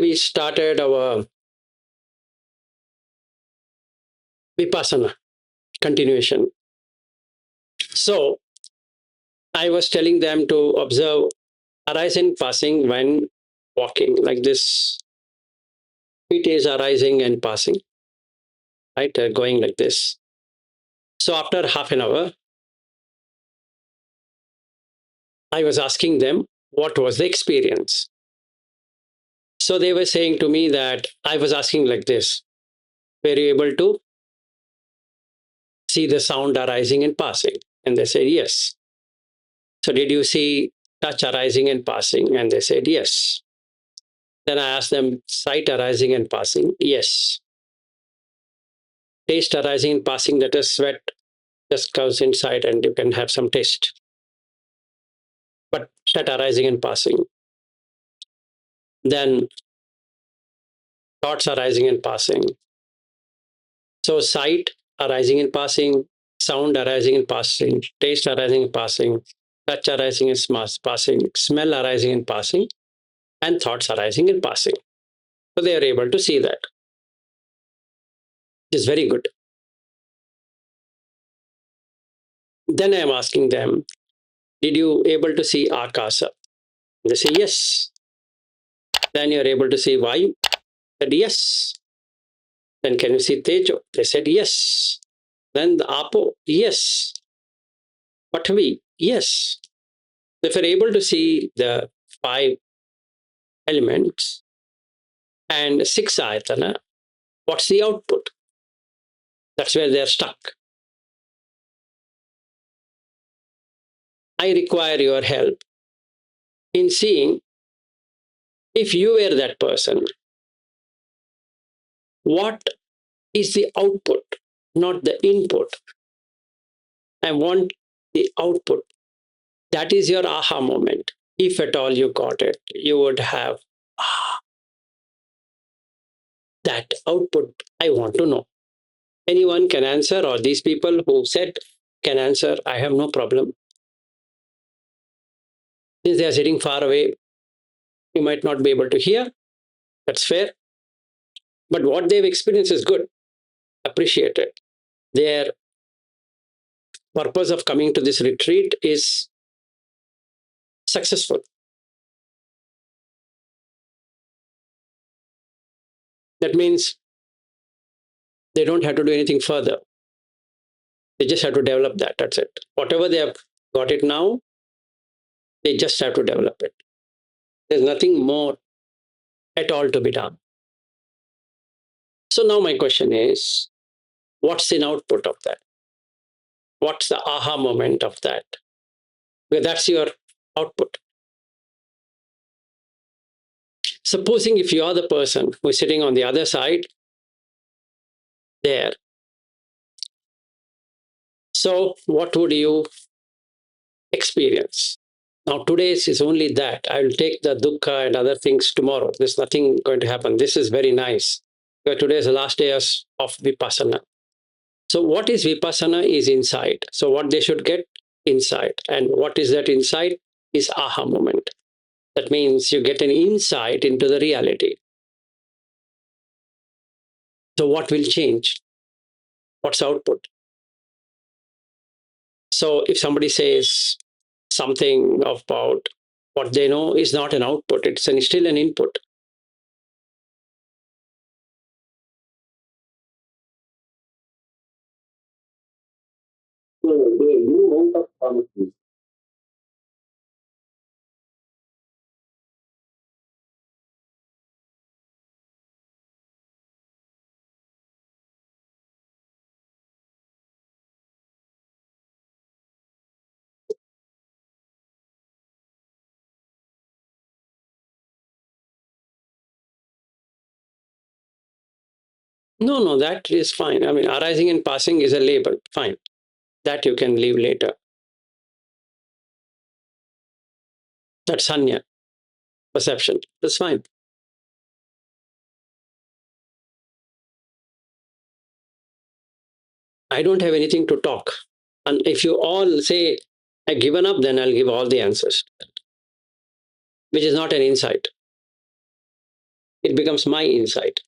We started our Vipassana continuation. So I was telling them to observe arising, passing when walking, like this. It is arising and passing, right? Going like this. So after half an hour, I was asking them what was the experience. So they were saying to me that I was asking like this: were you able to see the sound arising and passing? And they said yes. So did you see touch arising and passing? And they said yes. Then I asked them, sight arising and passing? Yes. Taste arising and passing, that is sweat just comes inside and you can have some taste. But that arising and passing. Then thoughts arising and passing. So sight arising and passing, sound arising and passing, taste arising and passing, touch arising and passing, smell arising and passing, and thoughts arising and passing. So they are able to see that. It is very good. Then I am asking them, did you able to see akasa? They say yes. Then you're able to see vayu? Said yes. Then can you see tejo? They said yes. Then the apo? Yes. Pathavi? Yes. If you're able to see the 5 elements and 6 ayatana, what's the output? That's where they're stuck. I require your help in seeing, if you were that person, what is the output, not the input. I want the output. That is your aha moment. If at all you got it, you would have that output. I want to know. Anyone can answer, or these people who said can answer, I have no problem. Since they are sitting far away, you might not be able to hear. That's fair. But what they've experienced is good. Appreciate it. Their purpose of coming to this retreat is successful. That means they don't have to do anything further. They just have to develop that. That's it. Whatever they have got it now, they just have to develop it. There's nothing more at all to be done. So now my question is, what's the output of that? What's the aha moment of that? Because that's your output. Supposing if you are the person who is sitting on the other side there, so what would you experience? Now today's is only that. I will take the dukkha and other things tomorrow. There's nothing going to happen. This is very nice. Because today is the last day of Vipassana. So what is Vipassana is insight. So what they should get? Insight. And what is that insight? Is aha moment. That means you get an insight into the reality. So what will change? What's output? So if somebody says something about what they know is not an output, it's still an input. No, that is fine. I mean, arising and passing is a label. Fine. That you can leave later. That's shunya, perception. That's fine. I don't have anything to talk. And if you all say, I've given up, then I'll give all the answers, which is not an insight. It becomes my insight.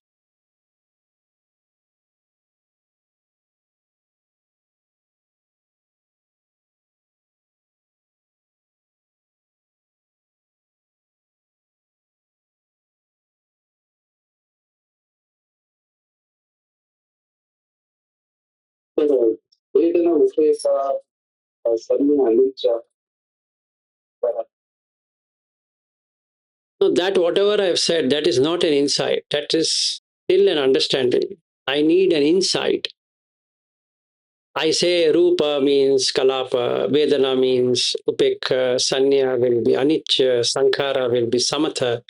So that whatever I've said, that is not an insight. That is still an understanding. I need an insight. I say Rupa means Kalapa, Vedana means Upekha, Sanya will be Anicca, Sankhara will be Samatha,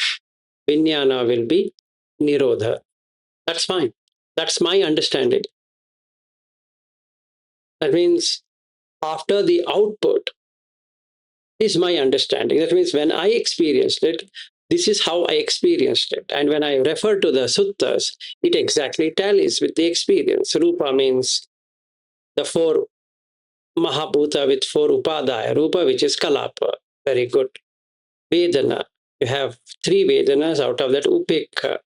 Vijnana will be Nirodha. That's fine. That's my understanding. That means after the output is my understanding. That means when I experienced it, this is how I experienced it. And when I refer to the suttas, it exactly tallies with the experience. Rupa means the four Mahabhuta with four Upadaya. Rupa, which is Kalapa. Very good. Vedana. You have three Vedanas out of that Upekha.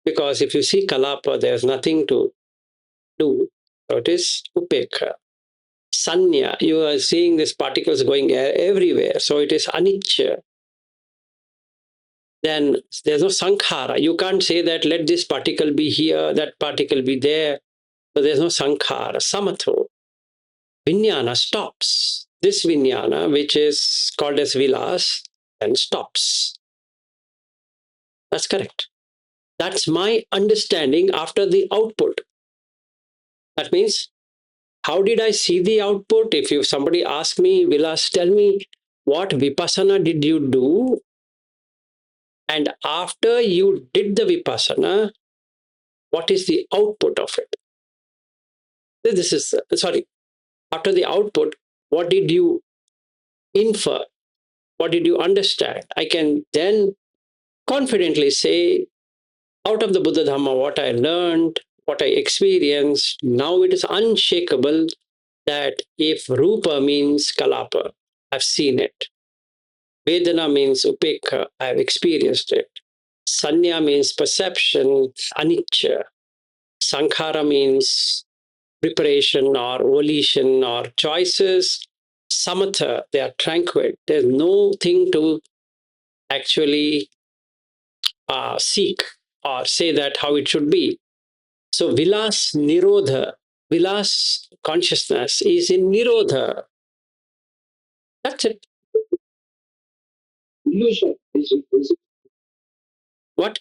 Because if you see Kalapa, there's nothing to do. So it is Upekha. Sanya, you are seeing these particles going everywhere. So it is Anicca. Then there's no sankhara. You can't say that let this particle be here, that particle be there. So there's no sankhara. Samatho. Vijnana stops. This vijnana, which is called as vilas, then stops. That's correct. That's my understanding after the output. That means, how did I see the output? If somebody asks me, Vilas, tell me what Vipassana did you do? And after you did the Vipassana, what is the output of it? This is, sorry, after the output, what did you infer? What did you understand? I can then confidently say, out of the Buddha Dhamma, what I learned, what I experienced, now it is unshakable that if Rupa means Kalapa, I've seen it. Vedana means Upekha, I've experienced it. Sanya means perception, Anicca. Sankhara means preparation or volition or choices. Samatha, they are tranquil. There's no thing to actually seek or say that how it should be. So Vilas Nirodha, Vilas consciousness is in Nirodha. That's it. Illusion. What?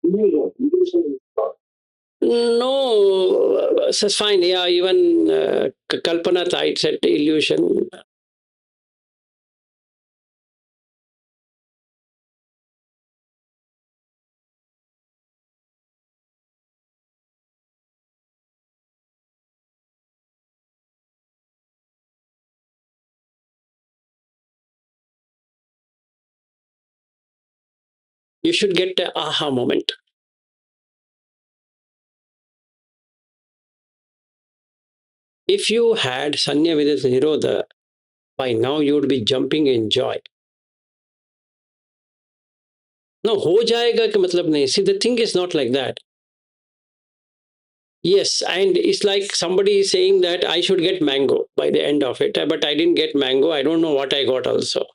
Illusion. No, that's fine. Yeah, even Kalpana Thait said illusion. You should get the aha moment. If you had Sanya with Nirodha, by now you would be jumping in joy. No, हो जाएगा का मतलब नहीं. See, the thing is not like that. Yes, and it's like somebody is saying that I should get mango by the end of it, but I didn't get mango. I don't know what I got also.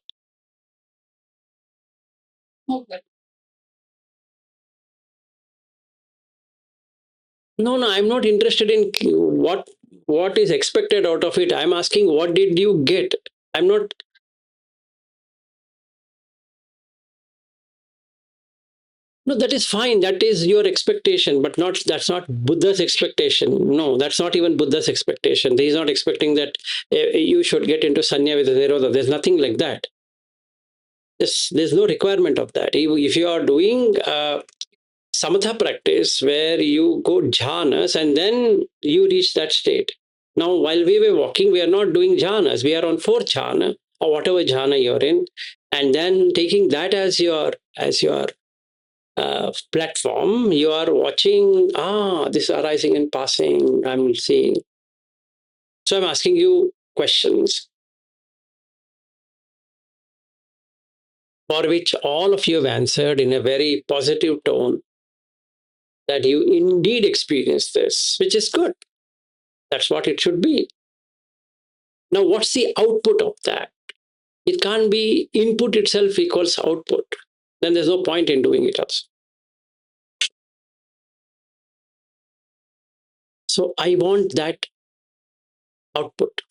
Okay. No, no, I'm not interested in what is expected out of it. I'm asking what did you get? I'm not. No, that is fine. That is your expectation, but not that's not Buddha's expectation. No, that's not even Buddha's expectation. He's not expecting that you should get into sanya with nirodha. There's nothing like that. There's no requirement of that. If you are doing samatha practice where you go jhanas and then you reach that state. Now, while we were walking, we are not doing jhanas. We are on fourth jhana or whatever jhana you're in, and then taking that as your platform, you are watching, this arising and passing, I'm seeing. So I'm asking you questions. for which all of you have answered in a very positive tone that you indeed experience this, which is good. That's what it should be. Now, what's the output of that? It can't be input itself equals output. Then there's no point in doing it also. So I want that output.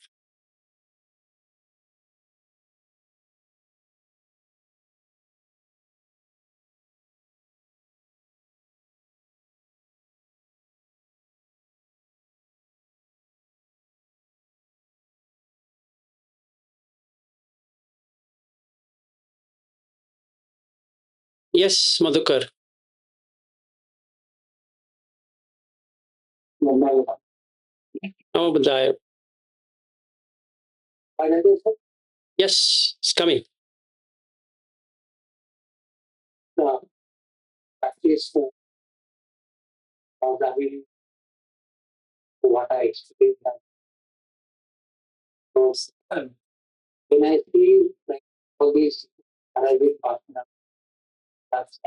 Yes, Madhukar. Oh, Badaya. Yes, it's coming. Practice what I experienced. When I feel like all these arriving partner, that's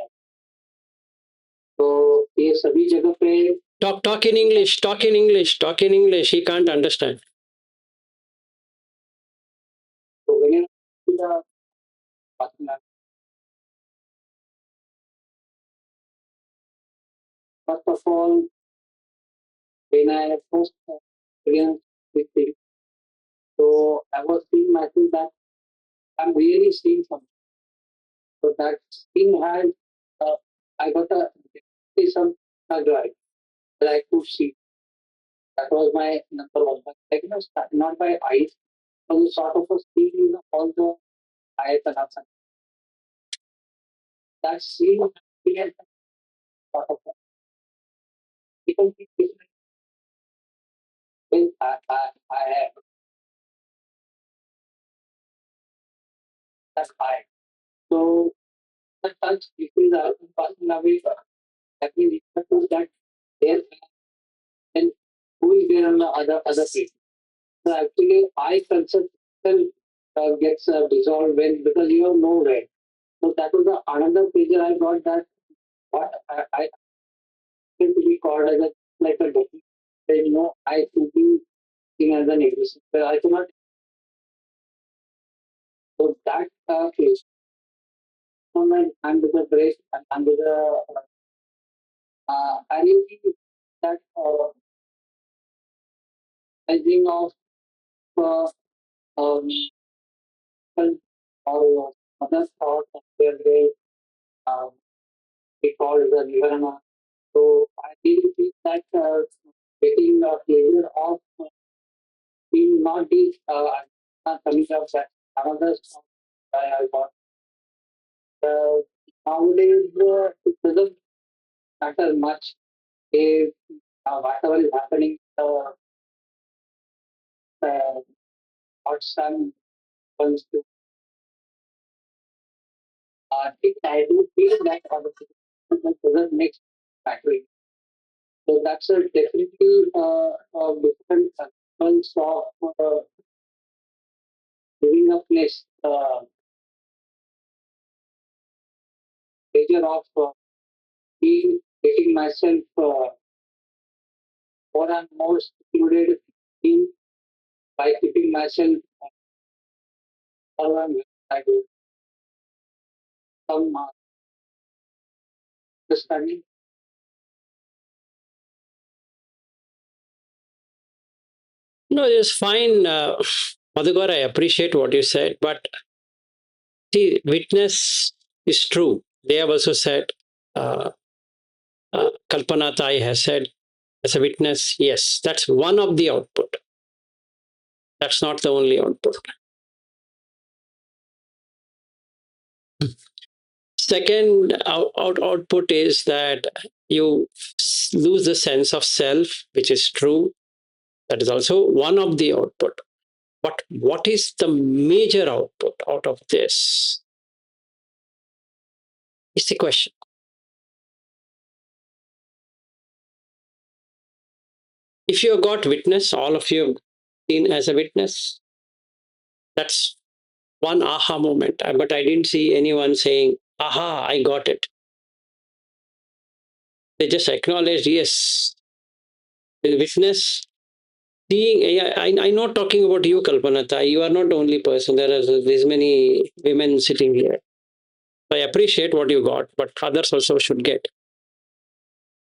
तो ये सभी जगह पे talk in English, talk in English. He can't understand. So when you the partner, first of all, when I first experienced this thing, so I was seeing myself that I'm really seeing something. So that thing had, I got a some joy that I could see. That was my number one. But like, not by eyes, but sort of a seeing all the ayatana. That seeing sort of people think different when I have that eye. So the touch people are passing away. That means that there and who is there on the other side. So actually, eye concept gets dissolved when because you have no red. So that was the another picture I got that what I to be called as a like a document. I to be seen as an existence. But I cannot. So that case, under the grace and under the I really that rising of uh, um, or other thoughts where um, they call the Nibbana. So I really think that getting a pleasure of being not be coming up that another I got. Nowadays, it doesn't matter much if whatever is happening, what sun comes to. I do feel that doesn't make matter. So that's a definitely different sense of living a place, pleasure of being getting myself more and more secluded in by keeping myself around. I do some understanding. No, it's fine. Madhukar, I appreciate what you said, but see, witness is true. They have also said, uh, Kalpana Tai has said, as a witness, yes, that's one of the output. That's not the only output. Second output is that you lose the sense of self, which is true. That is also one of the output. But what is the major output out of this? Is the question. If you have got witness, all of you have seen as a witness, that's one aha moment, but I didn't see anyone saying, aha, I got it. They just acknowledged, yes, the witness, seeing. I'm not talking about you, Kalpanata. You are not the only person. There are these many women sitting here. I appreciate what you got, but others also should get.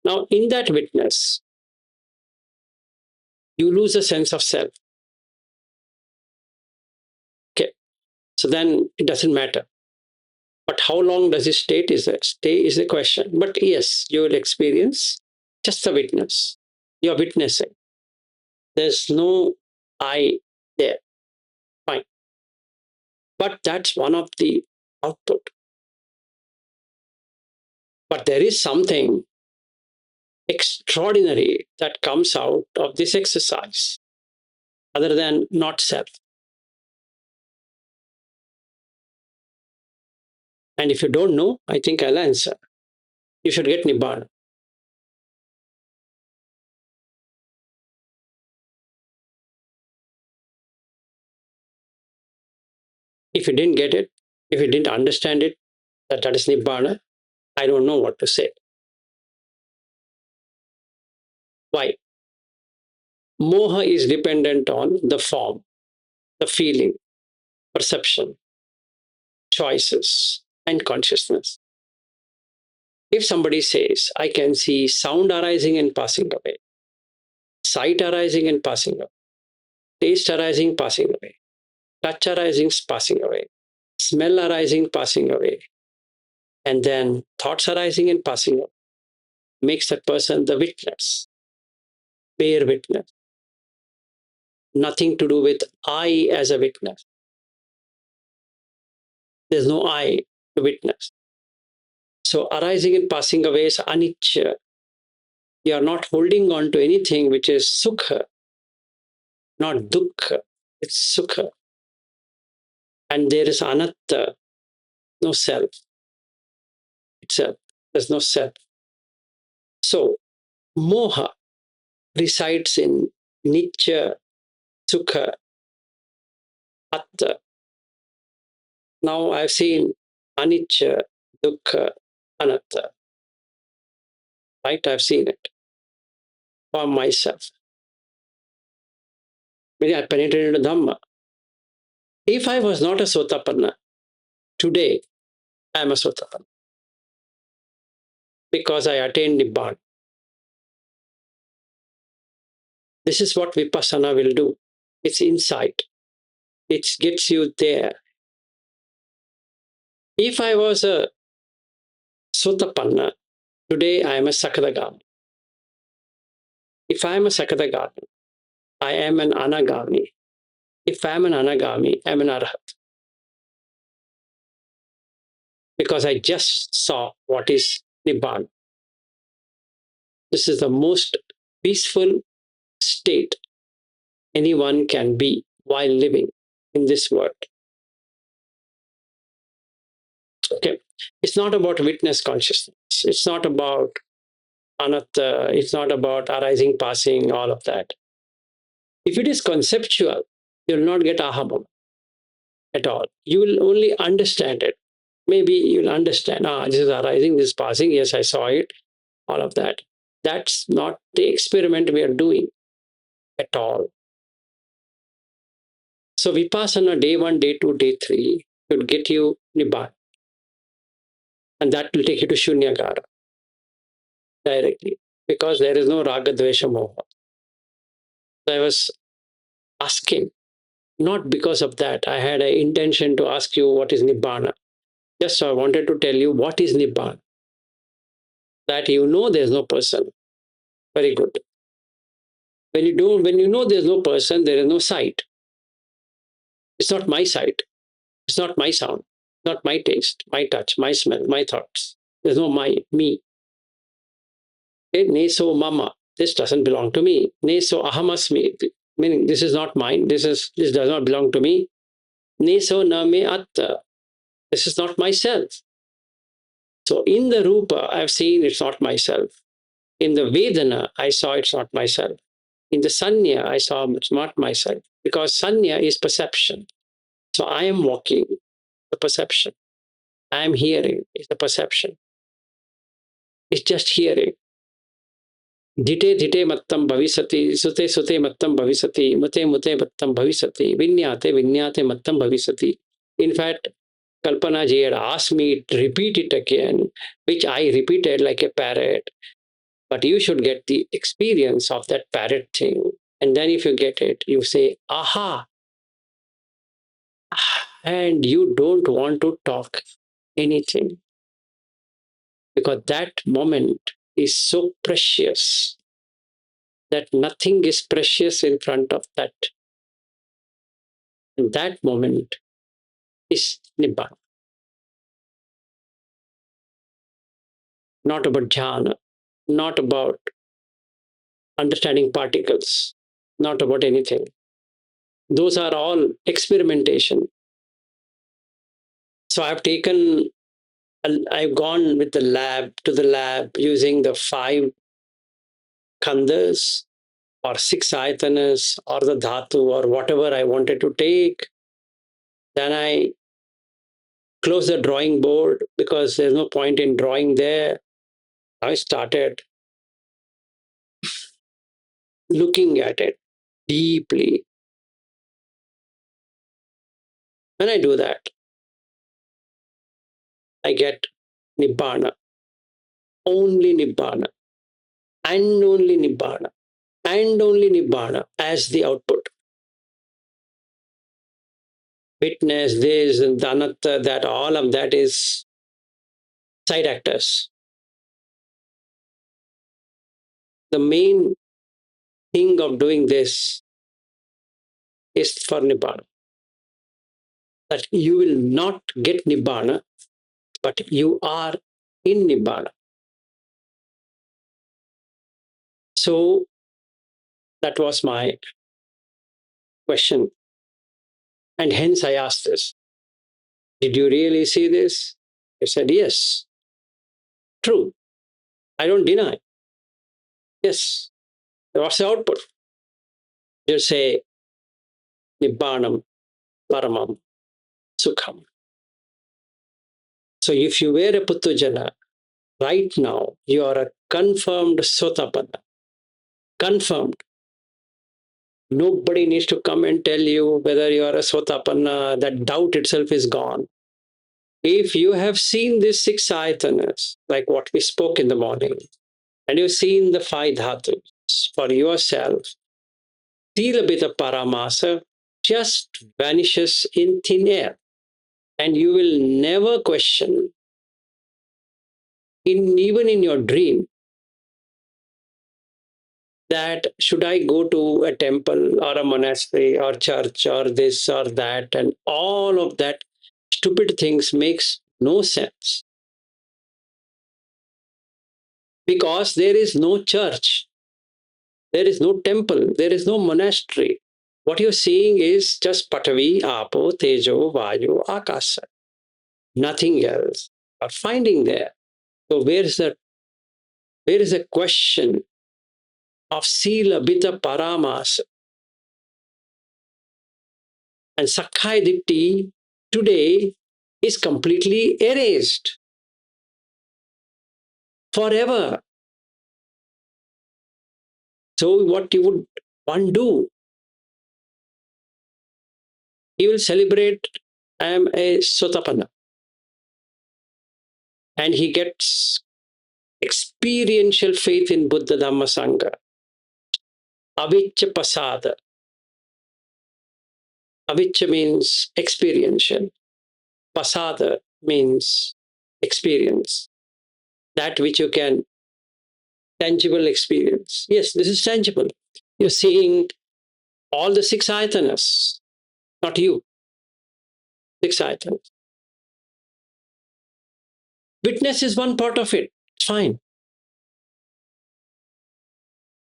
Now, in that witness, you lose a sense of self. Okay. So then it doesn't matter. But how long does it stay is the question. But yes, you will experience just a witness. You're witnessing. There's no I there. Fine. But that's one of the output. But there is something extraordinary that comes out of this exercise other than not self. And if you don't know, I think I'll answer. You should get Nibbana. If you didn't get it, if you didn't understand it, that is Nibbana, I don't know what to say. Why? Moha is dependent on the form, the feeling, perception, choices, and consciousness. If somebody says, I can see sound arising and passing away, sight arising and passing away, taste arising, passing away, touch arising, passing away, smell arising, passing away, and then thoughts arising and passing away, makes that person the witness, bear witness. Nothing to do with I as a witness. There's no I to witness. So arising and passing away is anicca. You are not holding on to anything which is sukha, not dukkha. It's sukha. And there is anatta, no self itself. There's no self. So moha resides in nitya, sukha, atta. Now I've seen anicca, dukkha, anatta. Right? I've seen it for myself. When I penetrated into Dhamma. If I was not a Sotapanna, today I am a Sotapanna. Because I attained Nibbana. This is what Vipassana will do. It's insight. It gets you there. If I was a Sotapanna, today I am a Sakadagami. If I am a Sakadagami, I am an Anagami. If I am an Anagami, I am an Arhat. Because I just saw what is Nibbana. This is the most peaceful state anyone can be while living in this world. Okay. It's not about witness consciousness. It's not about anatta. It's not about arising, passing, all of that. If it is conceptual, you'll not get aha moment at all. You will only understand it. Maybe you'll understand, this is arising, this is passing. Yes, I saw it, all of that. That's not the experiment we are doing at all. So Vipassana day 1, day 2, day 3 should get you Nibbana. And that will take you to Shunyagara directly, because there is no Raga, Dvesha, Moha. So I was asking, not because of that. I had an intention to ask you what is Nibbana. Just so I wanted to tell you what is Nibbana. That you know there's no person. Very good. When you know there's no person, there is no sight. It's not my sight. It's not my sound. Not my taste, my touch, my smell, my thoughts. There's no me. Okay? Ne so mama. This doesn't belong to me. Ne so ahamasmi. Meaning this is not mine. This does not belong to me. Ne so na me atta. This is not myself. So in the Rupa, I've seen it's not myself. In the Vedana, I saw it's not myself. In the Sanya, I saw it's not myself. Because Sanya is perception. So I am walking, the perception. I am hearing, is the perception. It's just hearing. Dhite dhite mattam bhavisati, sute sute mattam bhavisati, mute mute mattam bhavisati, vinyate vinyate mattam bhavisati. In fact, Kalpana ji had asked me to repeat it again, which I repeated like a parrot. But you should get the experience of that parrot thing. And then if you get it, you say, aha. And you don't want to talk anything. Because that moment is so precious that nothing is precious in front of that. And that moment is Nibbana. Not about jhana, not about understanding particles, not about anything. Those are all experimentation. So I've gone with the lab to the lab using the 5 khandas or 6 ayatanas or the dhatu or whatever I wanted to take. Then I closed the drawing board because there's no point in drawing there. I started looking at it deeply. When I do that, I get Nibbana, only Nibbana, and only Nibbana, and only Nibbana as the output. Witness, this, and anatta, that, all of that is side actors. The main thing of doing this is for Nibbana. That you will not get Nibbana, but you are in Nibbana. So that was my question. And hence I asked this. Did you really see this? He said, yes. True. I don't deny. Yes. What's the output? You say, Nibbanam, Paramam, Sukham. So if you were a Puttujana, right now you are a confirmed Sotapanna. Confirmed. Nobody needs to come and tell you whether you are a Sotapanna. That doubt itself is gone. If you have seen these 6 ayatanas, like what we spoke in the morning, and you've seen the 5 dhatus for yourself, Sila Paramasa just vanishes in thin air. And you will never question, even in your dream, that should I go to a temple or a monastery or church or this or that, and all of that stupid things makes no sense. Because there is no church, there is no temple, there is no monastery. What you're seeing is just Patavi, Apo, Tejo, Vayu, Akasa. Nothing else are finding there. So where is a question of Sila Bita Paramas and Sakkaya Ditti today is completely erased forever. So what you would one do? He will celebrate, I am a Sotapanna. And he gets experiential faith in Buddha Dhamma Sangha. Avicca Pasada. Avicca means experiential. Pasada means experience. That which you can, tangible experience. Yes, this is tangible. You're seeing all the 6 ayatanas, not you. 6 ayatanas. Witness is one part of it. It's fine.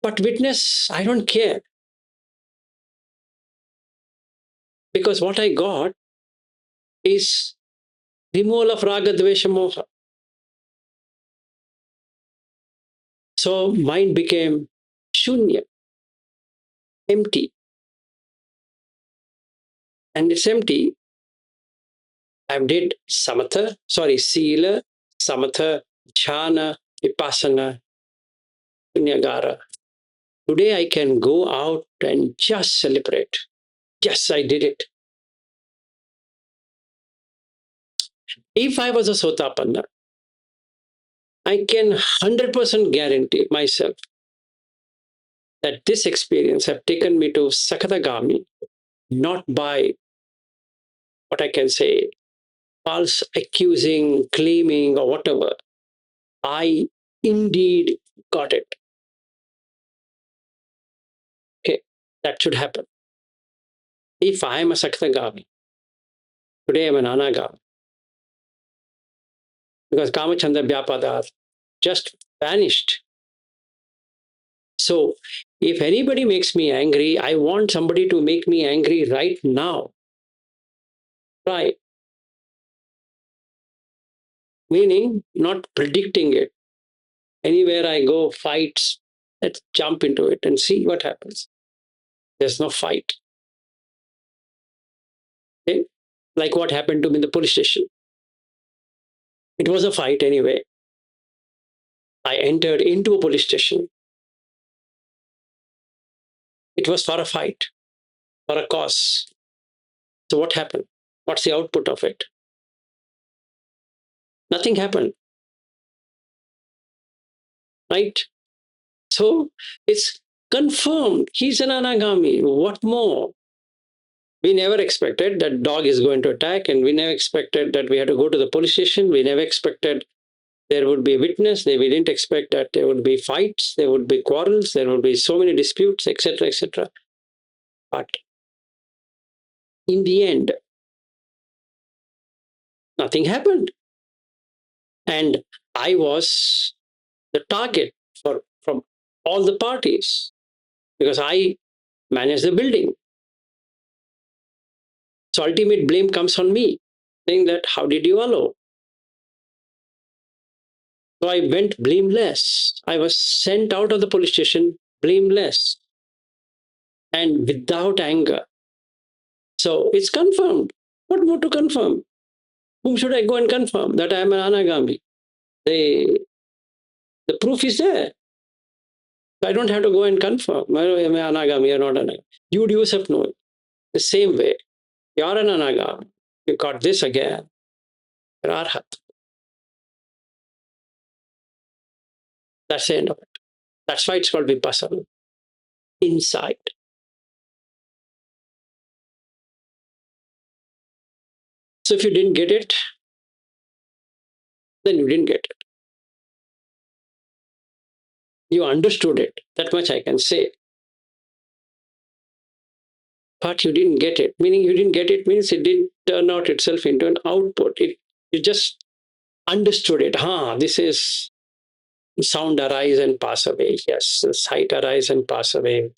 But witness, I don't care. Because what I got is removal of raga, dvesha, moha. So mind became shunya, empty. And it's empty I did sila, samatha, jhana, vipassana, shunyagara. Today I can go out and just celebrate. Yes, I did it. If I was a Sotapanna, I can 100% guarantee myself that this experience have taken me to Sakadagami, not by what I can say, false accusing, claiming, or whatever. I indeed got it. Okay, that should happen. If I am a Sakadagami, today I am an Anagami. Because Kamachanda Vyapadar just vanished. So, if anybody makes me angry, I want somebody to make me angry right now. Right? Meaning, not predicting it. Anywhere I go, fights, let's jump into it and see what happens. There's no fight. Okay? Like what happened to me in the police station. It was a fight anyway. I entered into a police station. It was for a fight, for a cause. So, what happened? What's the output of it? Nothing happened. Right? So, it's confirmed he's an anagami. What more? We never expected that dog is going to attack, and we never expected that we had to go to the police station. We never expected there would be a witness. We didn't expect that there would be fights, there would be quarrels, there would be so many disputes, etc., etc. But in the end, nothing happened. And I was the target from all the parties because I managed the building. So ultimate blame comes on me, saying that how did you allow? So I went blameless. I was sent out of the police station blameless and without anger. So it's confirmed. What more to confirm? Whom should I go and confirm that I am an anagami? The proof is there. So I don't have to go and confirm. Am I anagami or not anagami? You would yourself know it. The same way, you're an anagami. You got this again. You're arhat. That's the end of it. That's why it's called Vipassana. Insight. So if you didn't get it, then you didn't get it. You understood it. That much I can say. But you didn't get it. Meaning you didn't get it means it didn't turn out itself into an output. You just understood it. This is sound arise and pass away. Yes, sight arise and pass away.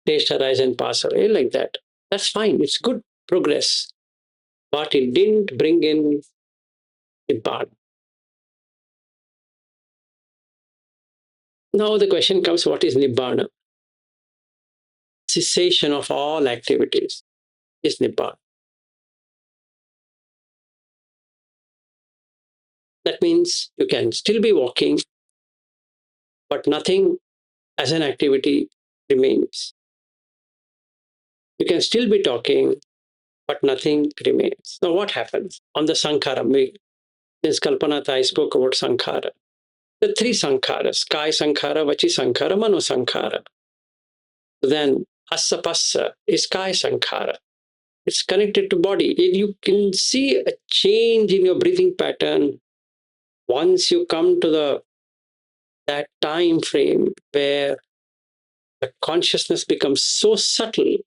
Taste arise and pass away, like that. That's fine. It's good progress. But it didn't bring in Nibbana. Now the question comes, what is Nibbana? Cessation of all activities is Nibbana. That means you can still be walking, but nothing as an activity remains. You can still be talking, but nothing remains. Now, what happens on the sankhara? Since Kalpanatha, I spoke about sankhara. The three sankharas, kaya sankhara, vachi sankhara, mano sankhara. Then asapassa is kaya sankhara. It's connected to body. You can see a change in your breathing pattern once you come to that time frame where the consciousness becomes so subtle,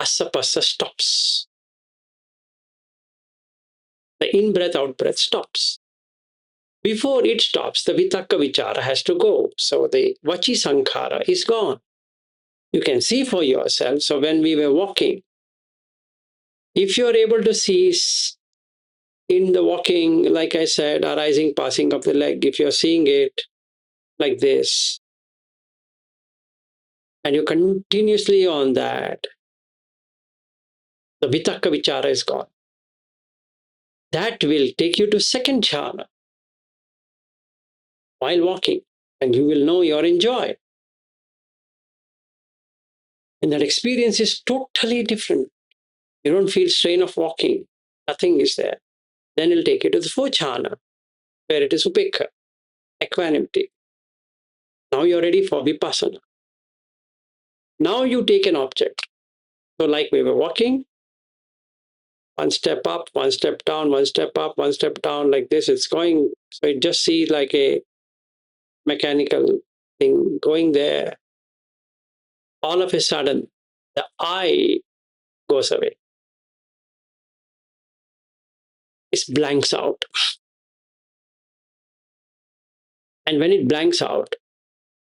asapasa stops. The in-breath, out-breath stops. Before it stops, the vitakka vichara has to go. So the vachi sankhara is gone. You can see for yourself. So when we were walking, if you're able to see in the walking, like I said, arising, passing of the leg, if you're seeing it like this, and you're continuously on that, The vitakka vichara is gone. That will take you to second jhana while walking, and you will know you're in joy. And that experience is totally different. You don't feel strain of walking. Nothing is there. Then it'll take you to the fourth jhana, where it is upekha, equanimity. Now you're ready for vipassana. Now you take an object. So like we were walking, one step up, one step down, one step up, one step down, like this. It's going, so it just sees like a mechanical thing going there. All of a sudden, the I goes away. It blanks out. And when it blanks out,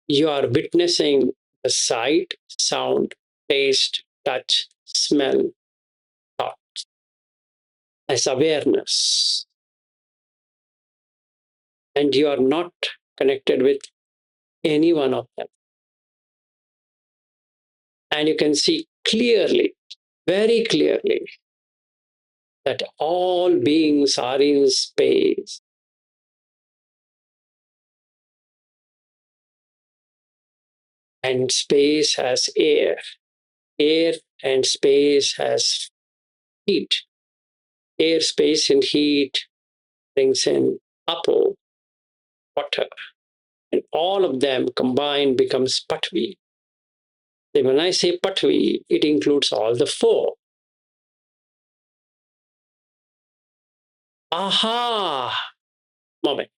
you are witnessing the sight, sound, taste, touch, smell, thought as awareness. And you are not connected with any one of them. And you can see clearly, very clearly, that all beings are in space. And space has air. Air and space has heat. Air, space, and heat brings in apo, water. And all of them combined becomes Patvi. Then when I say Patvi, it includes all the four. Aha moment.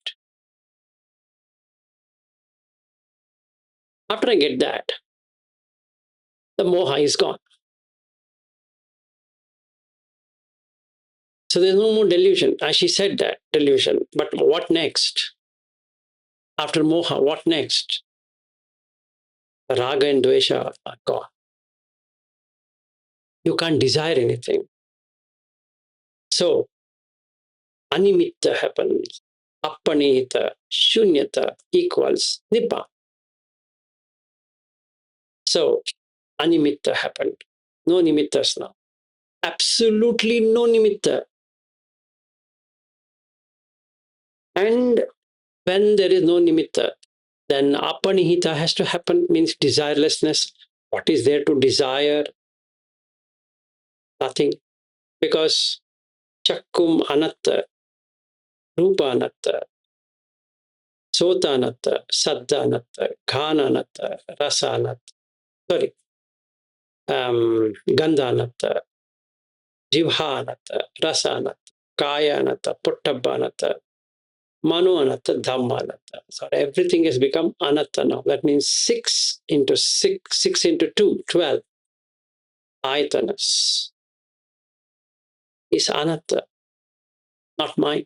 After I get that, the moha is gone. So there's no more delusion. As she said that, delusion. But what next? After moha, what next? Raga and dvesha are gone. You can't desire anything. So, animitta happens. Appanita, shunyata equals nibbana. So, animitta happened. No nimittas now. Absolutely no nimitta. And when there is no nimitta, then apanihita has to happen, means desirelessness. What is there to desire? Nothing. Because chakkum anatta, rupa anatta, sota anatta, saddha anatta, ghana anatta, rasa anatta. Sorry. Gandha anatta, jivha anatta, rasa anatta, kaya anatta, pottabha anatta, mano anatta, dhamma anatta. So everything has become anatta now. That means 6 into 6, 6 into 2, 12. Ayatanas is anatta, not mine.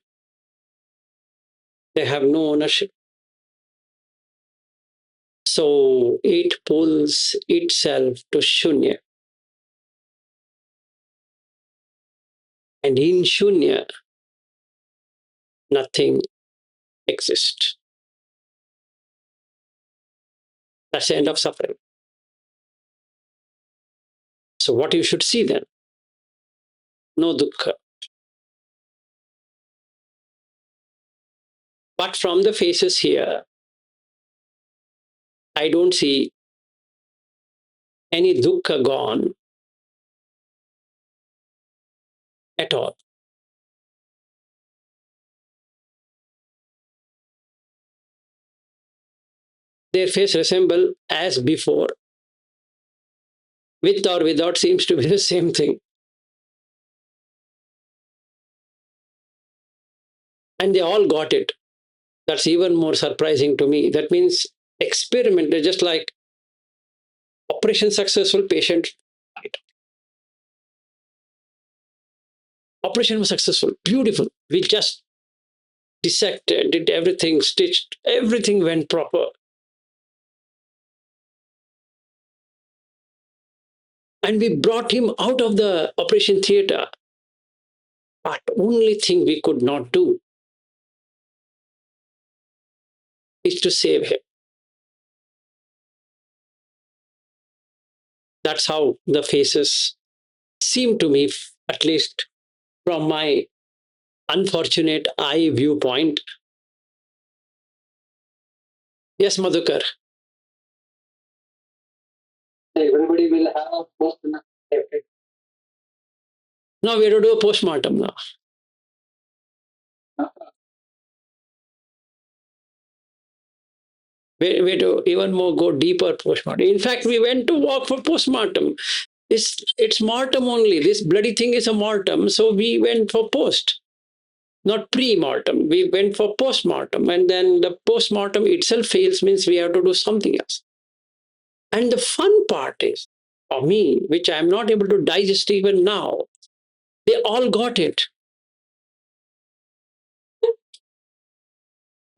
They have no ownership. So it pulls itself to shunya. And in shunya, nothing exists. That's the end of suffering. So what you should see then? No dukkha. But from the faces here, I don't see any dukkha gone at all. Their face resemble as before. With or without seems to be the same thing. And they all got it. That's even more surprising to me. That means experiment, just like operation successful, patient died. Operation was successful, beautiful. We just dissected, did everything, stitched, everything went proper. And we brought him out of the operation theater. But only thing we could not do is to save him. That's how the faces seem to me, at least from my unfortunate eye viewpoint. Yes, Madhukar. Everybody will have a post. Now we have to do a postmortem now. We to even more go deeper postmortem. In fact, we went to walk for postmortem. It's mortem only. This bloody thing is a mortem. So we went for post, not pre-mortem. We went for postmortem, and then the postmortem itself fails means we have to do something else. And the fun part is, for me, which I am not able to digest even now, they all got it.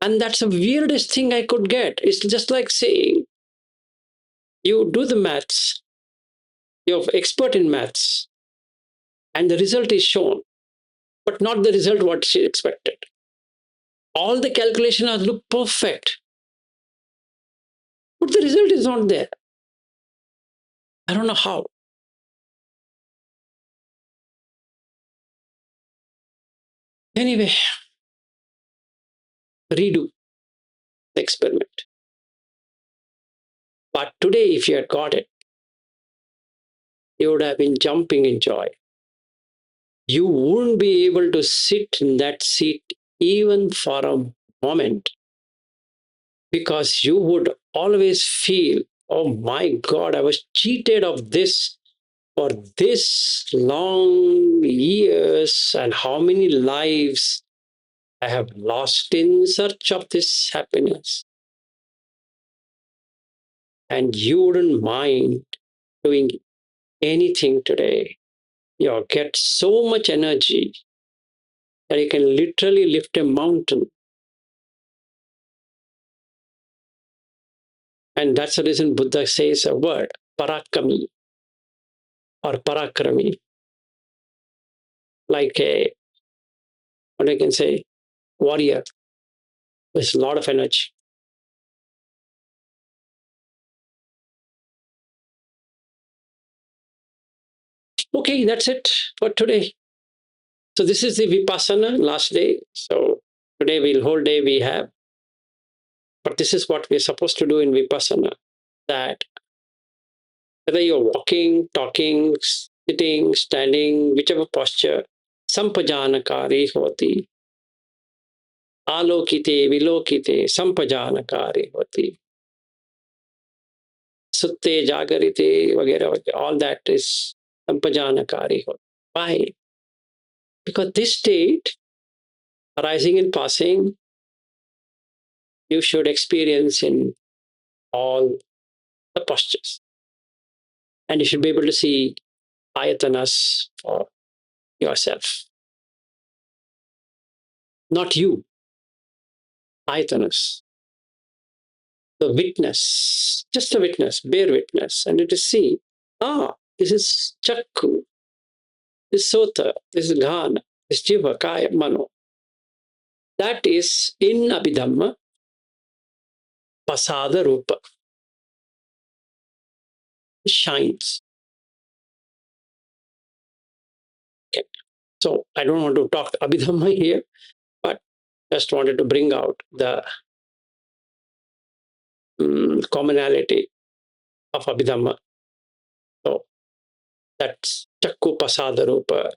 And that's the weirdest thing I could get. It's just like saying, you do the maths, you're expert in maths, and the result is shown, but not the result what she expected. All the calculations look perfect, but the result is not there. I don't know how. Anyway, redo the experiment. But today, if you had got it, you would have been jumping in joy. You wouldn't be able to sit in that seat even for a moment, because you would always feel, oh my God, I was cheated of this for this long years, and how many lives I have lost in search of this happiness. And you wouldn't mind doing anything today. You get so much energy that you can literally lift a mountain. And that's the reason Buddha says a word, parakami or parakrami, like a, what I can say, warrior. There's a lot of energy. Okay, that's it for today. So this is the Vipassana last day. So today whole day we have, but this is what we're supposed to do in Vipassana, that whether you're walking, talking, sitting, standing, whichever posture, sampajanakari hoti, alokite, vilokite, sampajanakari hoti, sutte, jagarite, vagera, all that is sampajanakari hoti. Why? Because this state, arising and passing, you should experience in all the postures. And you should be able to see ayatanas for yourself. Not you, ayatanas. The witness, just a witness, bear witness, and it is see, this is chakku, this is sota, this is ghana, this is jiva, kaya, mano. That is in Abhidhamma, pasada rupa, shines. Okay. So I don't want to talk Abhidhamma here, but just wanted to bring out the commonality of Abhidhamma. So that's chakku pasada rupa,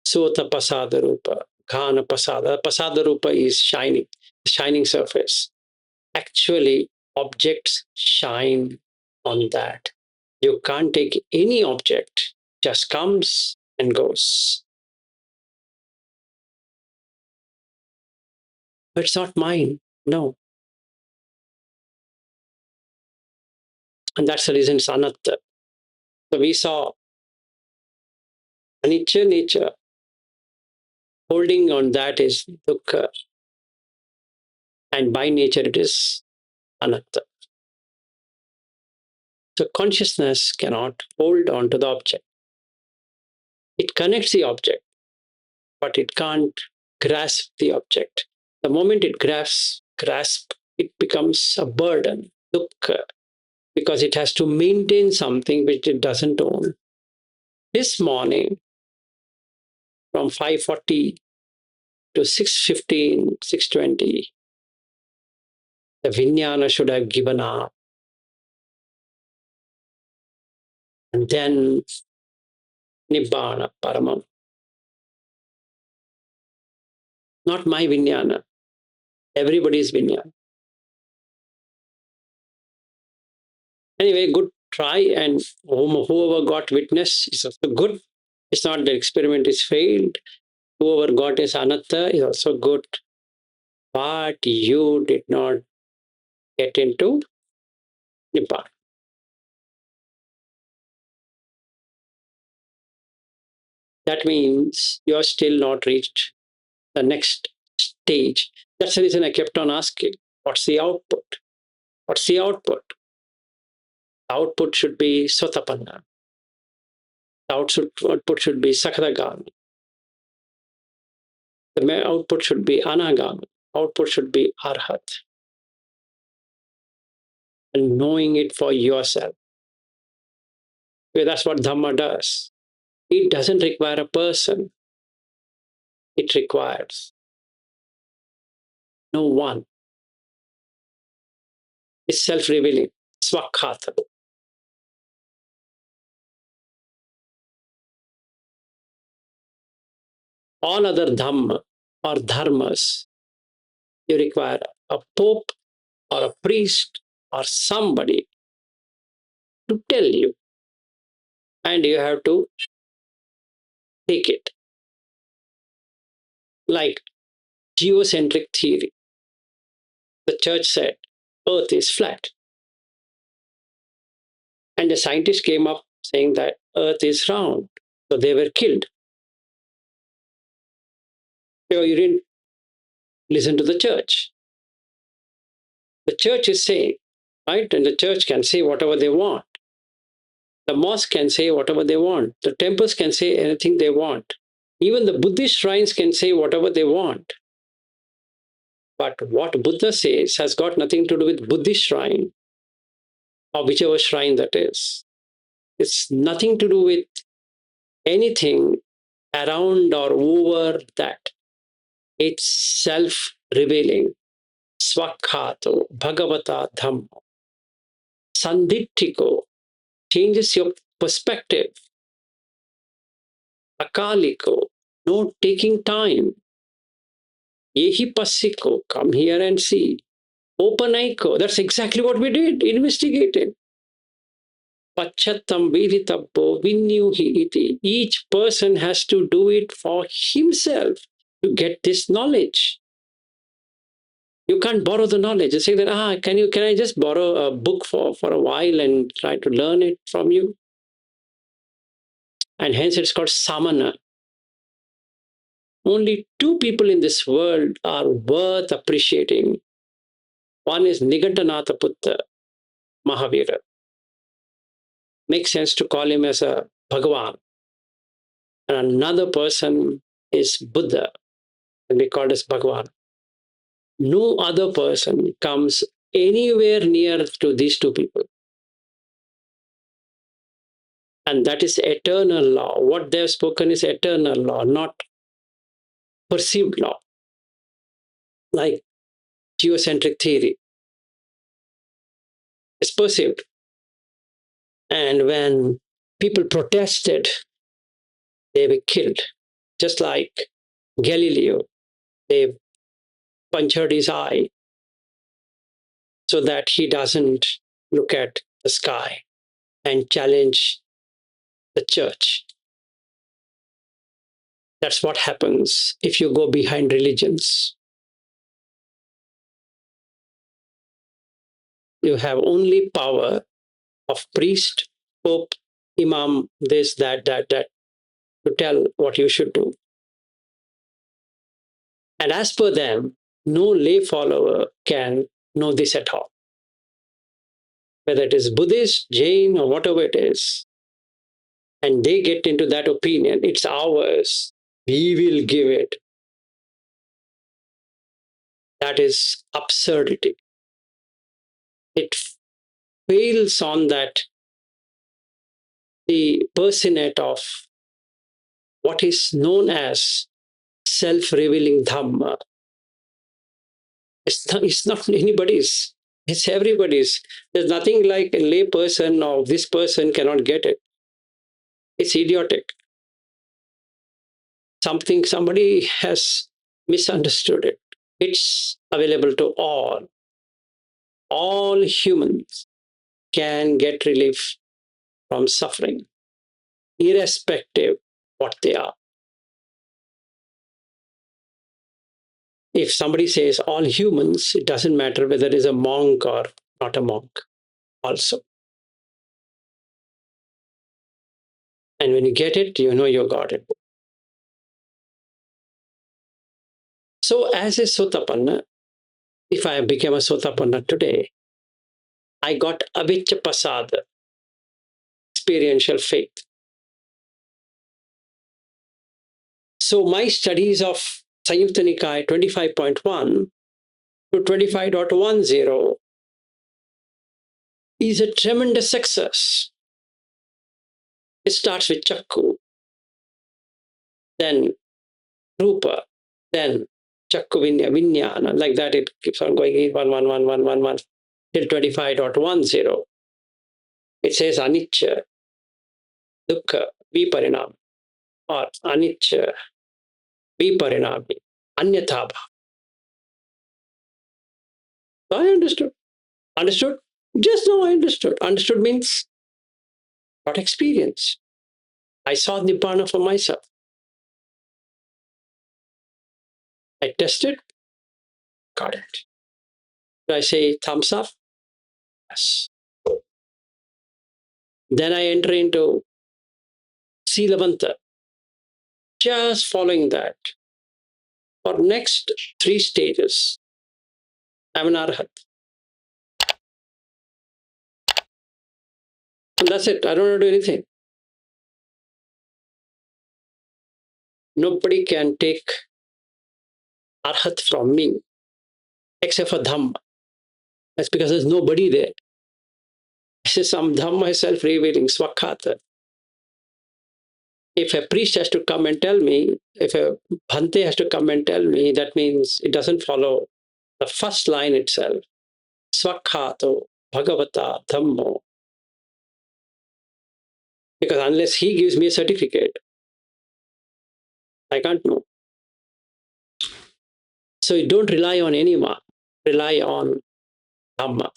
sota pasada rupa, ghana pasada. Pasada rupa is shining, shining surface. Actually, objects shine on that. You can't take any object, just comes and goes. But it's not mine. No. And that's the reason it's anatta. So we saw anicca nature. Holding on that is dukkha. And by nature it is anatta. So consciousness cannot hold on to the object. It connects the object, but it can't grasp the object. The moment it grasp, it becomes a burden, dukkha, because it has to maintain something which it doesn't own. This morning, from 5:40 to 6:15, 6:20, the Vijnana should have given up. And then Nibbana, Paramam. Not my Vijnana, everybody's Vijnana. Anyway, good try, and whoever got witness is also good. It's not the experiment is failed. Whoever got is anatta is also good. But you did not get into Nibbana. That means you're still not reached the next stage. That's the reason I kept on asking, what's the output? What's the output? The output should be Sotapanna. The output should be Sakadagami. The output should be Anagami. Output should be Arhat. And knowing it for yourself. Because that's what Dhamma does. It doesn't require a person. It requires no one. It's self-revealing. Swakhata. All other Dhamma or Dharmas, you require a pope or a priest or somebody to tell you. And you have to take it. Like geocentric theory. The church said, Earth is flat. And the scientists came up saying that Earth is round. So they were killed. So you didn't listen to the church. The church is saying, right? And the church can say whatever they want. The mosque can say whatever they want. The temples can say anything they want. Even the Buddhist shrines can say whatever they want. But what Buddha says has got nothing to do with Buddhist shrine or whichever shrine that is. It's nothing to do with anything around or over that. It's self-revealing. Swakhato, Bhagavata Dhamma. Sanditthiko changes your perspective. Akaliko, no taking time. Yehi Passiko, come here and see. Openaiko, that's exactly what we did, investigated. Pachattam Viditabbo Vinyuhi iti. Each person has to do it for himself to get this knowledge. You can't borrow the knowledge. You say that, can I just borrow a book for a while and try to learn it from you? And hence it's called samana. Only two people in this world are worth appreciating. One is Nigantanatha Putta, Mahavira. Makes sense to call him as a Bhagavan. And another person is Buddha, and we call as Bhagavan. No other person comes anywhere near to these two people. And that is eternal law. What they have spoken is eternal law, not perceived law, like geocentric theory. It's perceived. And when people protested, they were killed. Just like Galileo, they punctured his eye so that he doesn't look at the sky and challenge the church. That's what happens if you go behind religions. You have only power of priest, pope, imam, this, that, to tell what you should do. And as per them, no lay follower can know this at all. Whether it is Buddhist, Jain, or whatever it is, and they get into that opinion, it's ours. We will give it. That is absurdity. It fails on that the personate of what is known as self-revealing Dhamma. It's not anybody's, it's everybody's. There's nothing like a lay person or this person cannot get it. It's idiotic. Somebody has misunderstood it. It's available to all. All humans can get relief from suffering, irrespective what they are. If somebody says all humans, it doesn't matter whether it is a monk or not a monk also. And when you get it, you know you got it. So as a Sotapanna, if I became a Sotapanna today, I got Avicca experiential faith. So my studies of Samyutta Nikaya 25.1 to 25.10 is a tremendous success. It starts with Chakku, then Rupa, then Chakku Vinyana, like that it keeps on going 1 till 25.10. It says Anicca, Dukkha, Viparinam, or Anicca, Viparinami, Anyathabha. So I understood. Understood? Just now I understood. Understood means got experience. I saw Nibbana for myself. I tested, got it. So I say thumbs up? Yes. Then I enter into Silavanta, just following that. For next 3 stages, I'm an Arhat. And that's it. I don't want to do anything. Nobody can take Arhat from me except for Dhamma. That's because there's nobody there. This is some Dhamma self-revealing, Swakhata. If a priest has to come and tell me, if a Bhante has to come and tell me, that means it doesn't follow the first line itself. Swakhato Bhagavata Dhammo. Because unless he gives me a certificate, I can't know. So you don't rely on anyone, rely on Dhamma.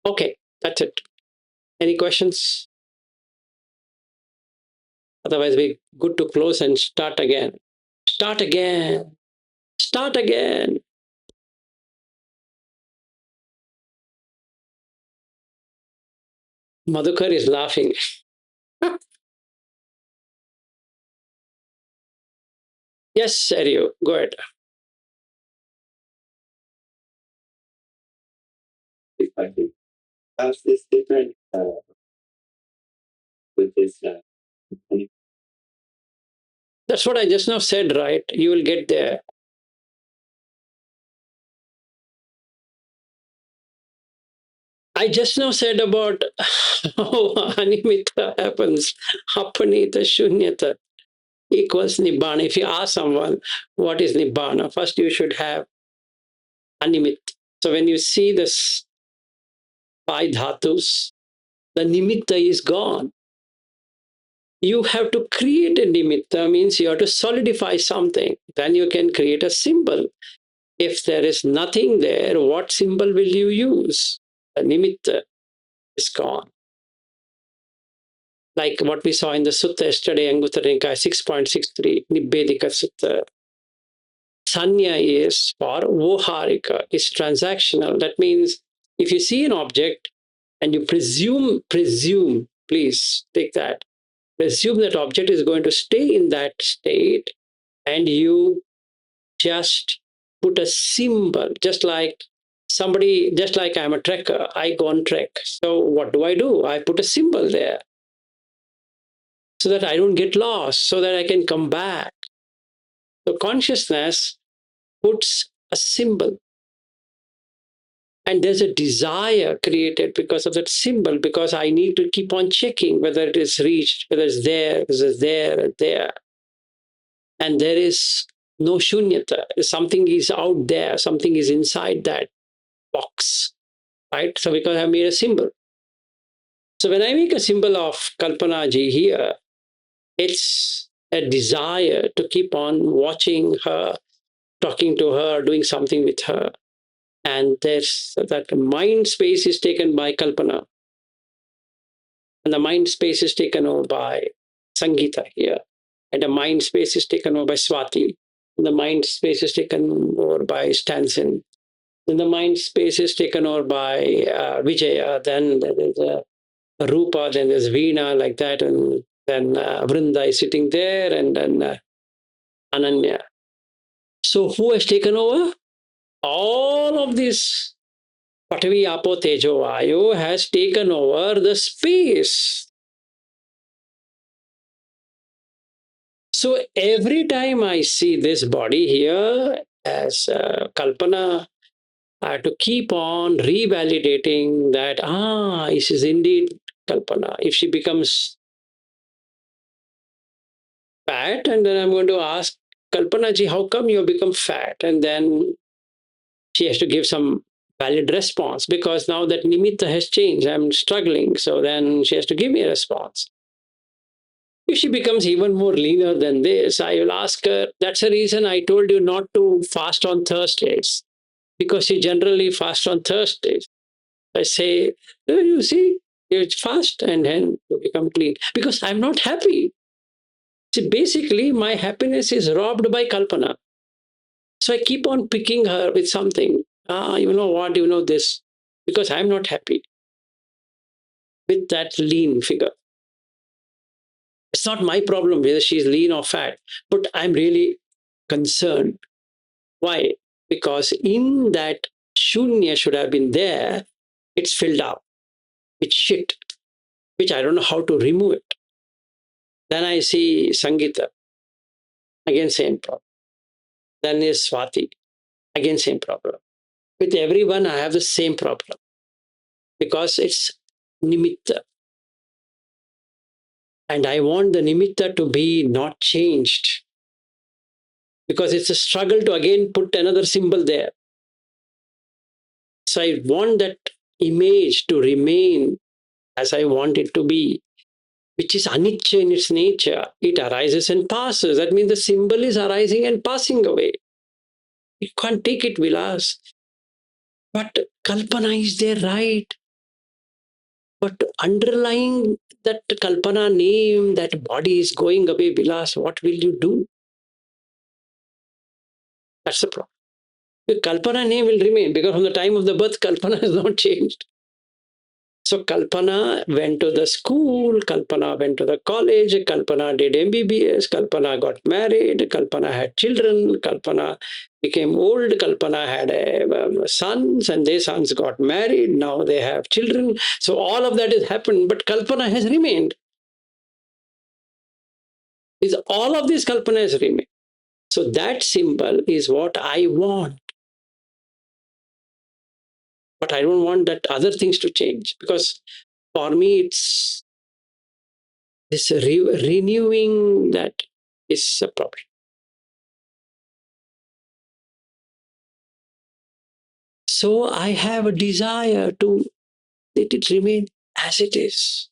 Okay, that's it. Any questions? Otherwise, we're good to close and start again. Start again. Start again. Madhukar is laughing. Yes, Sergio, go ahead. If I can ask this different with this. That's what I just now said, right? You will get there. I just now said about how animita happens, apanita shunyata equals Nibbana. If you ask someone what is Nibbana, first you should have animit. So when you see this 5 dhatus, the nimitta is gone. You have to create a nimitta, means you have to solidify something. Then you can create a symbol. If there is nothing there, what symbol will you use? The nimitta is gone. Like what we saw in the sutta yesterday, Anguttara Nikaya 6.63, Nibbedika Sutta. Sanya is for voharika, it's transactional. That means if you see an object and you presume, please take that, presume that object is going to stay in that state, and you just put a symbol, just like I'm a trekker, I go on trek. So what do? I put a symbol there so that I don't get lost, so that I can come back. So consciousness puts a symbol. And there's a desire created because of that symbol, because I need to keep on checking whether it is reached, whether it's there, whether it's there, there. And there is no shunyata. Something is out there, something is inside that box, right? So because I made a symbol. So when I make a symbol of Kalpana ji here, it's a desire to keep on watching her, talking to her, doing something with her. And there's that mind space is taken by Kalpana, and the mind space is taken over by Sangeeta here, and the mind space is taken over by Swati, and the mind space is taken over by Stanson, then the mind space is taken over by Vijaya, then there's Rupa, then there's Veena, like that, and then Vrinda is sitting there, and then Ananya. So who has taken over? All of this Patavi Apo Tejo Vayu has taken over the space. So every time I see this body here as Kalpana, I have to keep on revalidating that, this is indeed Kalpana. If she becomes fat, and then I'm going to ask Kalpana ji, how come you have become fat? And then she has to give some valid response, because now that nimitta has changed. I'm struggling. So then she has to give me a response. If she becomes even more leaner than this, I will ask her, that's the reason I told you not to fast on Thursdays, because she generally fasts on Thursdays. I say, you see, you fast and then you become clean. Because I'm not happy. See, basically, my happiness is robbed by Kalpana. So I keep on picking her with something. You know what, you know this, because I'm not happy with that lean figure. It's not my problem whether she's lean or fat, but I'm really concerned. Why? Because in that shunya should have been there, it's filled up. It's shit, which I don't know how to remove it. Then I see Sangeeta, again same problem. Then is Swati, again same problem. With everyone, I have the same problem, because it's nimitta. And I want the nimitta to be not changed, because it's a struggle to again put another symbol there. So I want that image to remain as I want it to be, which is anicca in its nature. It arises and passes. That means the symbol is arising and passing away. You can't take it, Vilas. But Kalpana is there, right? But underlying that Kalpana name, that body is going away, Vilas. What will you do? That's the problem. The Kalpana name will remain, because from the time of the birth, Kalpana has not changed. So Kalpana went to the school, Kalpana went to the college, Kalpana did MBBS, Kalpana got married, Kalpana had children, Kalpana became old, Kalpana had sons, and their sons got married, now they have children. So all of that has happened, but Kalpana has remained. Is all of this Kalpana has remained. So that symbol is what I want. But I don't want that other things to change, because for me it's this renewing that is a problem. So I have a desire to let it remain as it is.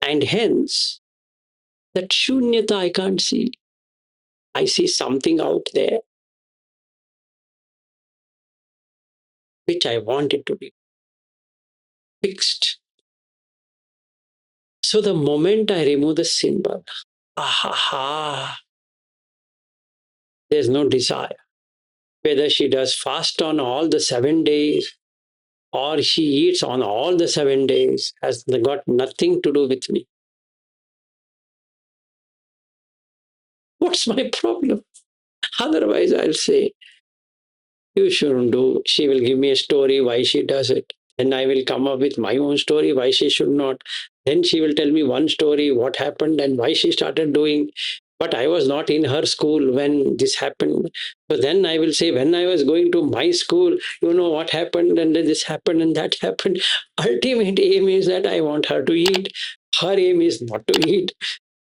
And hence, that shunyata I can't see. I see something out there which I want it to be fixed. So the moment I remove the symbol, there's no desire. Whether she does fast on all the 7 days or she eats on all the 7 days has got nothing to do with me. What's my problem? Otherwise, I'll say, you shouldn't do. She will give me a story why she does it. And I will come up with my own story why she should not. Then she will tell me one story, what happened and why she started doing. But I was not in her school when this happened. So then I will say, when I was going to my school, you know what happened, and this happened, and that happened. Ultimate aim is that I want her to eat. Her aim is not to eat.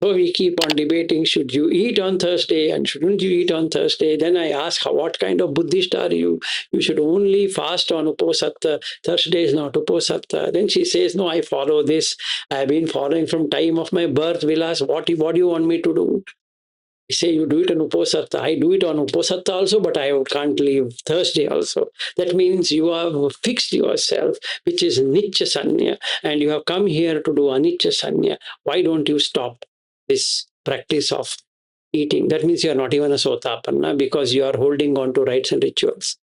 So we keep on debating, should you eat on Thursday and shouldn't you eat on Thursday? Then I ask her, what kind of Buddhist are you? You should only fast on Uposatta. Thursday is not Uposatta. Then she says, no, I follow this. I've been following from time of my birth. Vilas, what do you want me to do? I say you do it on Uposatta. I do it on Uposatta also, but I can't leave Thursday also. That means you have fixed yourself, which is Nitya Sanya, and you have come here to do Anitya Sanya. Why don't you stop this practice of eating? That means you are not even a Sotapanna because you are holding on to rites and rituals.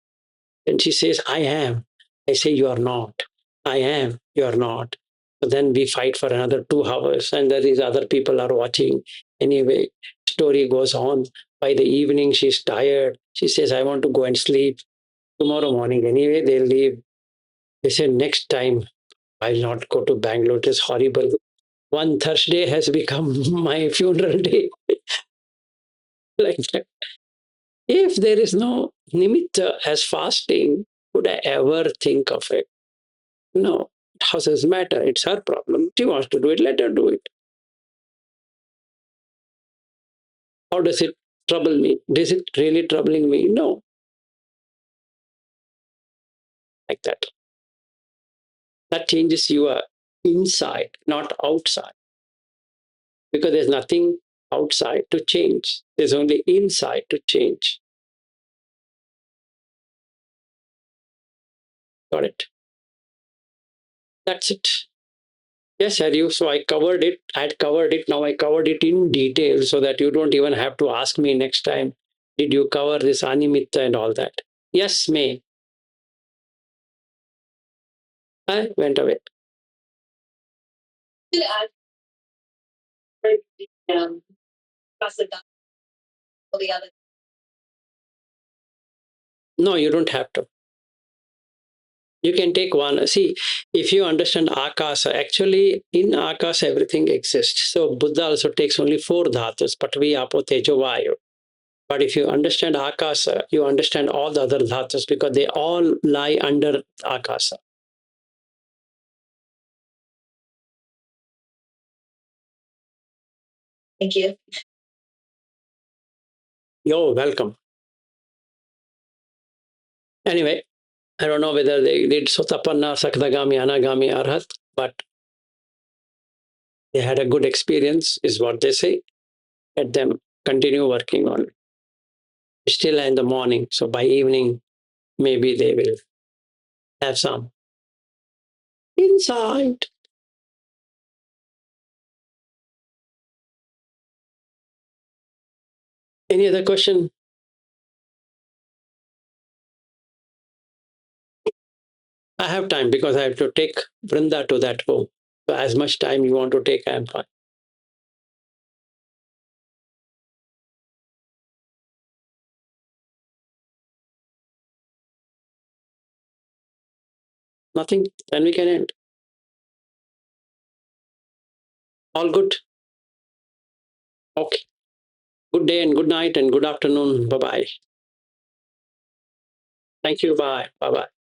And she says, I am. I say, you are not. I am. You are not. So then we fight for another 2 hours, and there is other people are watching. Anyway, story goes on. By the evening, she's tired. She says, I want to go and sleep. Tomorrow morning, anyway, they'll leave. They said, next time, I'll not go to Bangalore. It is horrible. One Thursday has become my funeral day. Like that. If there is no nimitta as fasting, would I ever think of it? No, it doesn't matter. It's her problem. She wants to do it, let her do it. How does it trouble me? Is it really troubling me? No, like that. That changes your inside, not outside, because there's nothing outside to change. There's only inside to change. Got it? That's it. Yes, Harry. So I covered it. I had covered it. Now I covered it in detail so that you don't even have to ask me next time, did you cover this animitta and all that? Yes, May. I went away. No, you don't have to. You can take one. See, if you understand Akasa, actually in Akasa everything exists. So Buddha also takes only 4 dhatus, Patvi, Apo, Tejo, Vayu. But if you understand Akasa, you understand all the other dhatus because they all lie under Akasa. Thank you. You're welcome. Anyway, I don't know whether they did Sotapanna, Sakdagami, Anagami, Arhat, but they had a good experience, is what they say. Let them continue working on it. Still in the morning, so by evening, maybe they will have some insight. Any other question? I have time because I have to take Vrinda to that home. So as much time you want to take, I am fine. Nothing, then we can end. All good? Okay. Good day and good night and good afternoon. Bye-bye. Thank you. Bye. Bye-bye.